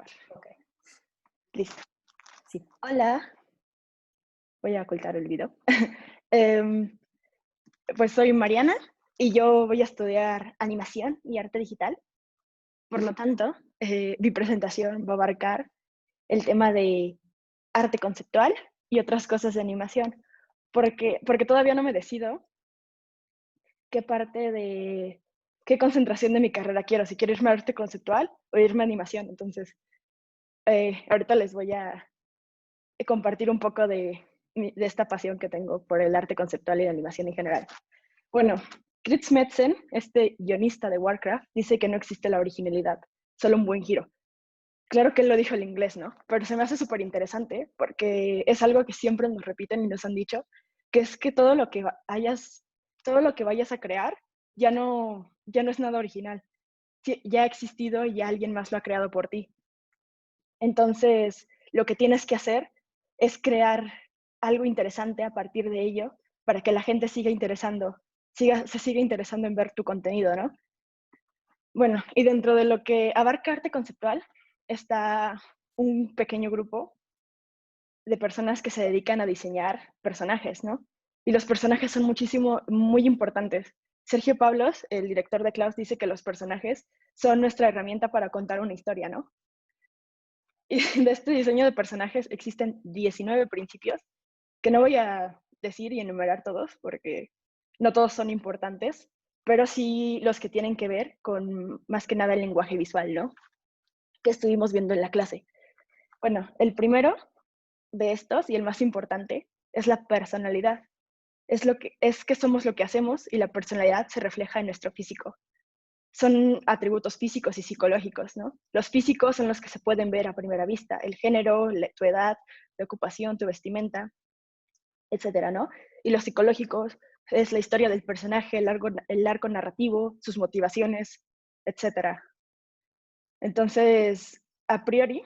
grabar. Ok, Listo. sí. Hola. Voy a ocultar el video. Em, pues soy Mariana y yo voy a estudiar animación y arte digital. Por lo tanto, mi presentación va a abarcar el tema de arte conceptual y otras cosas de animación, porque todavía no me decido qué concentración de mi carrera quiero, si quiero irme a arte conceptual o irme a animación. Entonces, ahorita les voy a compartir un poco de esta pasión que tengo por el arte conceptual y la animación en general. Bueno, Chris Metzen, este guionista de Warcraft, dice que no existe la originalidad, solo un buen giro. Claro que él lo dijo en inglés, ¿no? Pero se me hace súper interesante porque es algo que siempre nos repiten y nos han dicho, que es que todo lo que vayas a crear ya no es nada original. Ya ha existido y ya alguien más lo ha creado por ti. Entonces, lo que tienes que hacer es crear algo interesante a partir de ello para que la gente se siga interesando en ver tu contenido, ¿no? Bueno, y dentro de lo que abarca arte conceptual está un pequeño grupo de personas que se dedican a diseñar personajes, ¿no? Y los personajes son muy importantes. Sergio Pablos, el director de Klaus, dice que los personajes son nuestra herramienta para contar una historia, ¿no? Y de este diseño de personajes existen 19 principios que no voy a decir y enumerar todos porque no todos son importantes, pero sí los que tienen que ver con más que nada el lenguaje visual, ¿no? Que estuvimos viendo en la clase. Bueno, el primero de estos y el más importante es la personalidad. Es que somos lo que hacemos y la personalidad se refleja en nuestro físico. Son atributos físicos y psicológicos, ¿no? Los físicos son los que se pueden ver a primera vista, el género, tu edad, tu ocupación, tu vestimenta, etcétera, ¿no? Y los psicológicos es la historia del personaje, el arco narrativo, sus motivaciones, etcétera. Entonces, a priori,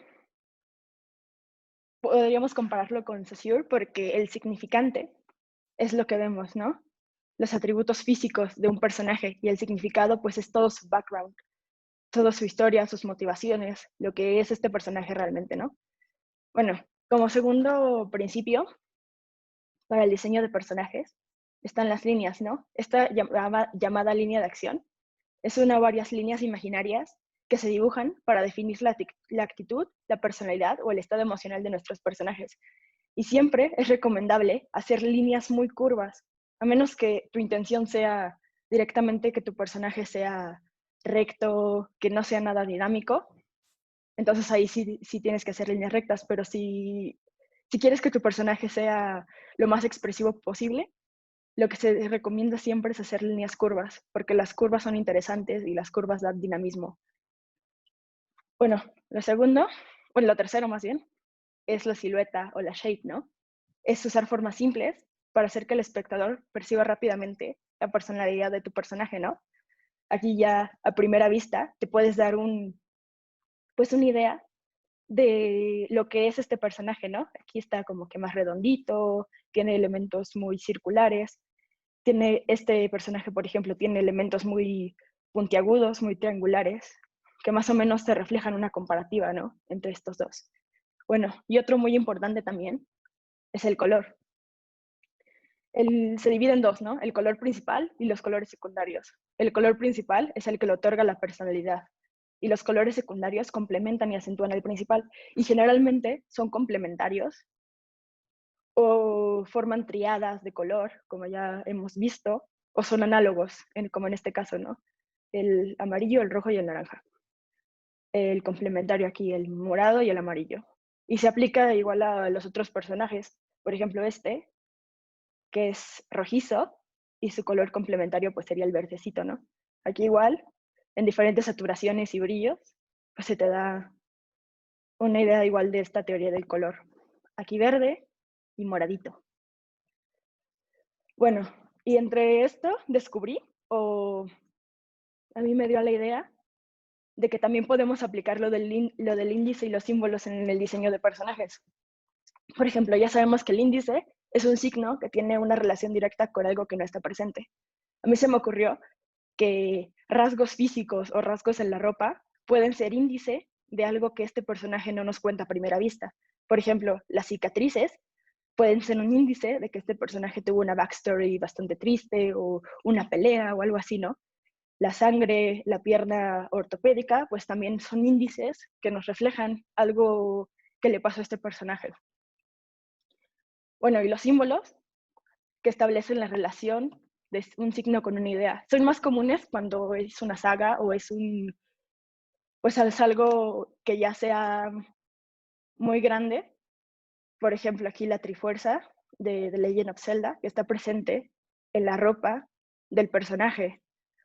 podríamos compararlo con Saussure porque el significante es lo que vemos, ¿no? Los atributos físicos de un personaje y el significado, pues es todo su background, toda su historia, sus motivaciones, lo que es este personaje realmente, ¿no? Bueno, como segundo principio para el diseño de personajes están las líneas, ¿no? Esta llamada línea de acción es una o varias líneas imaginarias que se dibujan para definir la actitud, la personalidad o el estado emocional de nuestros personajes. Y siempre es recomendable hacer líneas muy curvas, a menos que tu intención sea directamente que tu personaje sea recto, que no sea nada dinámico. Entonces ahí sí tienes que hacer líneas rectas, pero si quieres que tu personaje sea lo más expresivo posible, lo que se recomienda siempre es hacer líneas curvas, porque las curvas son interesantes y las curvas dan dinamismo. Bueno, lo tercero más bien, es la silueta o la shape, ¿no? Es usar formas simples para hacer que el espectador perciba rápidamente la personalidad de tu personaje, ¿no? Aquí ya a primera vista te puedes dar pues una idea de lo que es este personaje, ¿no? Aquí está como que más redondito, tiene elementos muy circulares, este personaje, por ejemplo, tiene elementos muy puntiagudos, muy triangulares, que más o menos te reflejan una comparativa, ¿no? Entre estos dos. Bueno, y otro muy importante también es el color. Se divide en dos, ¿no? El color principal y los colores secundarios. El color principal es el que le otorga la personalidad y los colores secundarios complementan y acentúan el principal y generalmente son complementarios o forman triadas de color, como ya hemos visto, o son análogos, como en este caso, ¿no? El amarillo, el rojo y el naranja. El complementario aquí, el morado y el amarillo. Y se aplica igual a los otros personajes. Por ejemplo, que es rojizo, y su color complementario pues sería el verdecito, ¿no? Aquí igual, en diferentes saturaciones y brillos, pues se te da una idea igual de esta teoría del color. Aquí verde y moradito. Bueno, y entre esto descubrí, o a mí me dio la idea, de que también podemos aplicar lo del índice y los símbolos en el diseño de personajes. Por ejemplo, ya sabemos que el índice es un signo que tiene una relación directa con algo que no está presente. A mí se me ocurrió que rasgos físicos o rasgos en la ropa pueden ser índice de algo que este personaje no nos cuenta a primera vista. Por ejemplo, las cicatrices pueden ser un índice de que este personaje tuvo una backstory bastante triste o una pelea o algo así, ¿no? La sangre, la pierna ortopédica, pues también son índices que nos reflejan algo que le pasó a este personaje. Bueno, y los símbolos que establecen la relación de un signo con una idea. Son más comunes cuando es una saga o es pues es algo que ya sea muy grande. Por ejemplo, aquí la Trifuerza de The Legend of Zelda, que está presente en la ropa del personaje.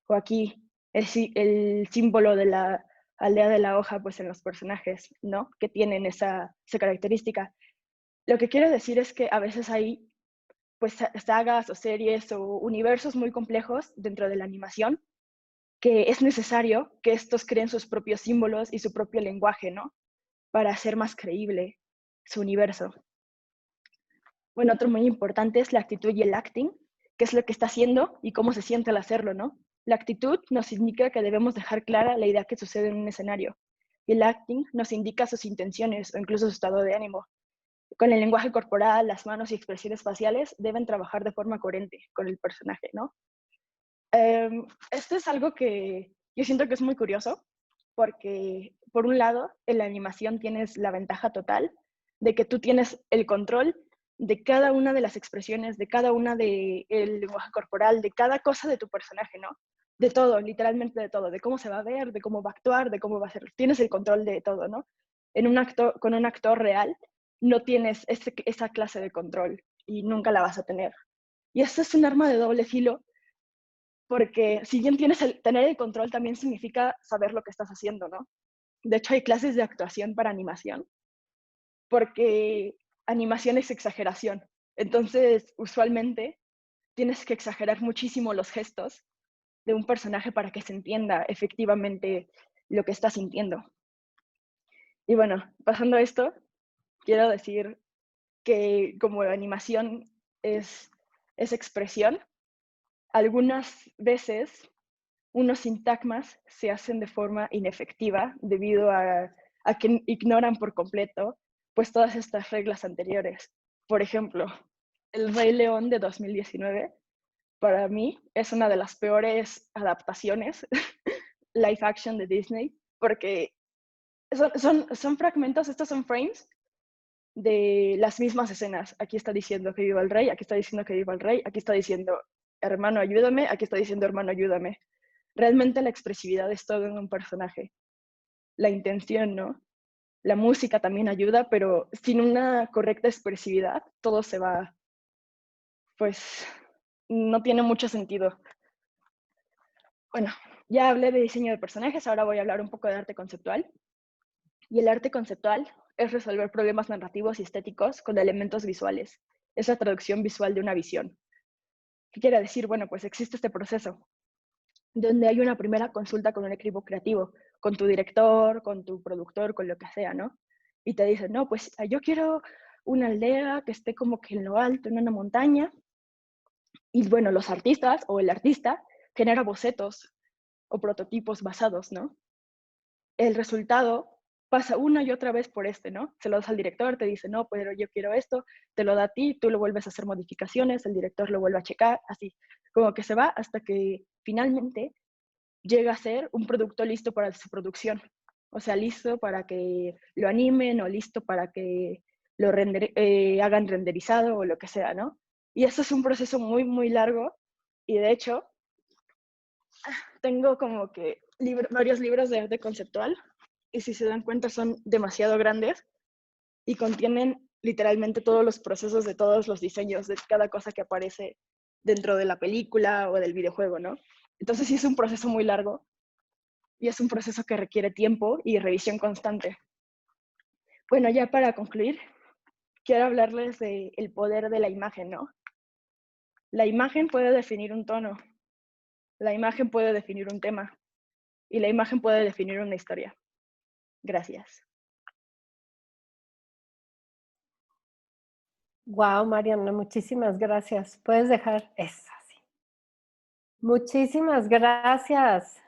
O aquí el símbolo de la aldea de la hoja, pues en los personajes, ¿no? Que tienen esa característica. Lo que quiero decir es que a veces hay pues sagas o series o universos muy complejos dentro de la animación que es necesario que estos creen sus propios símbolos y su propio lenguaje, ¿no? Para hacer más creíble su universo. Bueno, otro muy importante es la actitud y el acting, qué es lo que está haciendo y cómo se siente al hacerlo, ¿no? La actitud nos indica que debemos dejar clara la idea que sucede en un escenario. Y el acting nos indica sus intenciones o incluso su estado de ánimo. Con el lenguaje corporal, las manos y expresiones faciales deben trabajar de forma coherente con el personaje, ¿no? Esto es algo que yo siento que es muy curioso, porque por un lado, en la animación tienes la ventaja total de que tú tienes el control de cada una de las expresiones, de cada una del lenguaje corporal, de cada cosa de tu personaje, ¿no? De todo, literalmente de todo, de cómo se va a ver, de cómo va a actuar, de cómo va a ser. Tienes el control de todo, ¿no? Con un actor real no tienes esa clase de control y nunca la vas a tener. Y eso es un arma de doble filo porque si bien tener el control también significa saber lo que estás haciendo, ¿no? De hecho, hay clases de actuación para animación, porque animación es exageración. Entonces, usualmente tienes que exagerar muchísimo los gestos de un personaje para que se entienda efectivamente lo que está sintiendo. Y bueno, pasando a esto, quiero decir que como la animación es expresión, algunas veces unos sintagmas se hacen de forma inefectiva debido a que ignoran por completo pues todas estas reglas anteriores. Por ejemplo, El Rey León de 2019 para mí es una de las peores adaptaciones live action de Disney porque son fragmentos, estos son frames de las mismas escenas. Aquí está diciendo que viva el rey, aquí está diciendo que viva el rey, aquí está diciendo hermano ayúdame, aquí está diciendo hermano ayúdame. Realmente la expresividad es todo en un personaje. La intención, ¿no? La música también ayuda, pero sin una correcta expresividad, todo se va, pues, no tiene mucho sentido. Bueno, ya hablé de diseño de personajes, ahora voy a hablar un poco de arte conceptual. Y el arte conceptual es resolver problemas narrativos y estéticos con elementos visuales. Es la traducción visual de una visión. ¿Qué quiere decir? Bueno, pues existe este proceso donde hay una primera consulta con un equipo creativo, con tu director, con tu productor, con lo que sea, ¿no? Y te dicen, no, pues yo quiero una aldea que esté como que en lo alto, en una montaña. Y bueno, los artistas o el artista genera bocetos o prototipos basados, ¿no? El resultado pasa una y otra vez por ¿no? Se lo das al director, te dice, no, pero yo quiero esto, te lo da a ti, tú lo vuelves a hacer modificaciones, el director lo vuelve a checar, así, como que se va hasta que finalmente llega a ser un producto listo para su producción. O sea, listo para que lo animen o listo para que lo hagan renderizado o lo que sea, ¿no? Y eso es un proceso muy, muy largo y de hecho tengo como que varios libros de arte conceptual y si se dan cuenta son demasiado grandes y contienen literalmente todos los procesos de todos los diseños de cada cosa que aparece dentro de la película o del videojuego, ¿no? Entonces sí es un proceso muy largo y es un proceso que requiere tiempo y revisión constante. Bueno, ya para concluir, quiero hablarles del poder de la imagen, ¿no? La imagen puede definir un tono, la imagen puede definir un tema y la imagen puede definir una historia. Gracias. Wow, Mariana, muchísimas gracias. Puedes dejar eso así. Muchísimas gracias.